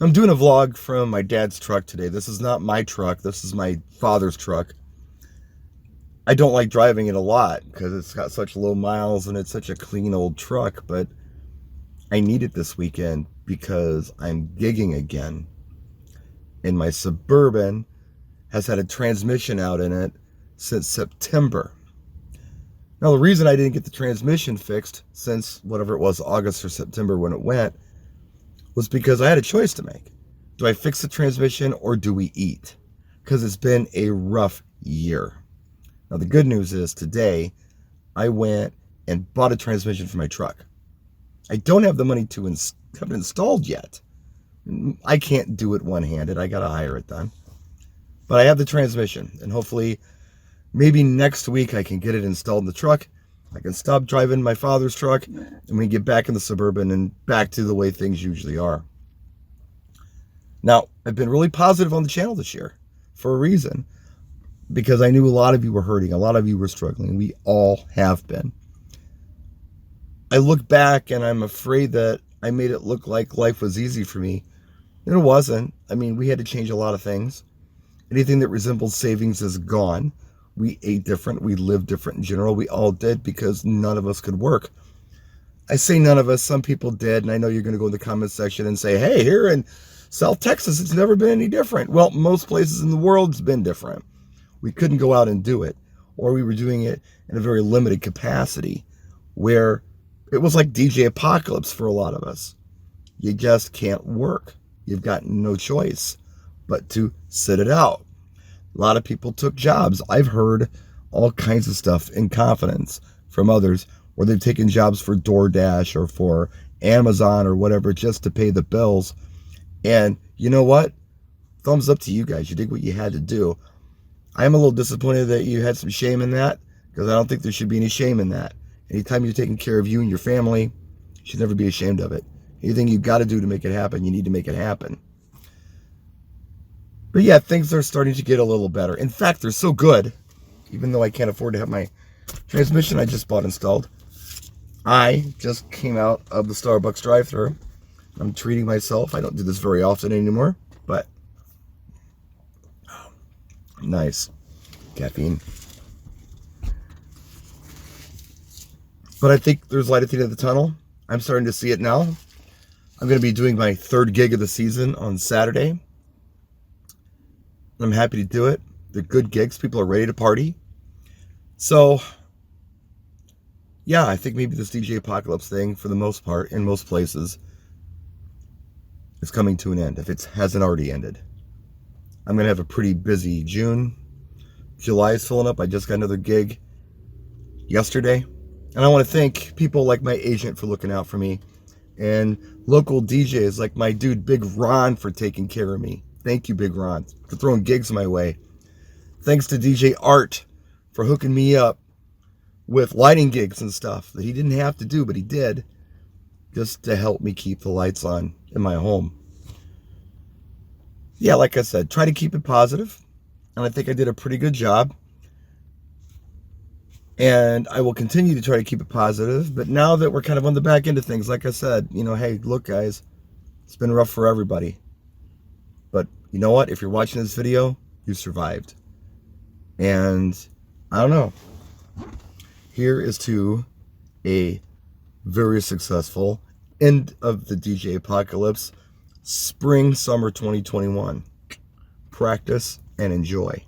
I'm doing a vlog from my dad's truck today. This is not my truck. This is my father's truck. I don't like driving it a lot because it's got such low miles and it's such a clean old truck, but I need it this weekend because I'm gigging again. And my Suburban has had a transmission out in it since September. Now, the reason I didn't get the transmission fixed since whatever it was, August or September when it went, was because I had a choice to make. Do I fix the transmission or do we eat? Because it's been a rough year. Now, the good news is today I went and bought a transmission for my truck. I don't have the money to have it installed yet. I can't do it one-handed. I got to hire it done. But I have the transmission, and hopefully maybe next week I can get it installed in the truck. I can stop driving my father's truck and we can get back in the Suburban and back to the way things usually are. Now, I've been really positive on the channel this year for a reason, because I knew a lot of you were hurting. A lot of you were struggling. We all have been. I look back and I'm afraid that I made it look like life was easy for me. And it wasn't. I mean, we had to change a lot of things. Anything that resembled savings is gone. We ate different. We lived different in general. We all did because none of us could work. I say none of us. Some people did. And I know you're going to go in the comment section and say, hey, here in South Texas, it's never been any different. Well, most places in the world it's been different. We couldn't go out and do it. Or we were doing it in a very limited capacity where it was like DJ Apocalypse for a lot of us. You just can't work. You've got no choice but to sit it out. A lot of people took jobs. I've heard all kinds of stuff in confidence from others where they've taken jobs for DoorDash or for Amazon or whatever just to pay the bills. And you know what? Thumbs up to you guys. You did what you had to do. I am a little disappointed that you had some shame in that, because I don't think there should be any shame in that. Anytime you're taking care of you and your family, you should never be ashamed of it. Anything you've got to do to make it happen, you need to make it happen. But yeah, things are starting to get a little better. In fact, they're so good, even though I can't afford to have my transmission I just bought installed. I just came out of the Starbucks drive-thru. I'm treating myself. I don't do this very often anymore, but nice caffeine. But I think there's light at the end of the tunnel. I'm starting to see it now. I'm going to be doing my third gig of the season on Saturday. I'm happy to do it. They're good gigs. People are ready to party. So, yeah, I think maybe this DJ Apocalypse thing, for the most part, in most places, is coming to an end, if it hasn't already ended. I'm going to have a pretty busy June. July is filling up. I just got another gig yesterday. And I want to thank people like my agent for looking out for me, and local DJs like my dude Big Ron for taking care of me. Thank you, Big Ron, for throwing gigs my way. Thanks to DJ Art for hooking me up with lighting gigs and stuff that he didn't have to do, but he did, just to help me keep the lights on in my home. Yeah, like I said, try to keep it positive, and I think I did a pretty good job. And I will continue to try to keep it positive. But now that we're kind of on the back end of things, like I said, hey, look, guys, it's been rough for everybody. But you know what? If you're watching this video, you survived. And I don't know. Here is to a very successful end of the DJ Apocalypse, spring, summer 2021. Practice and enjoy.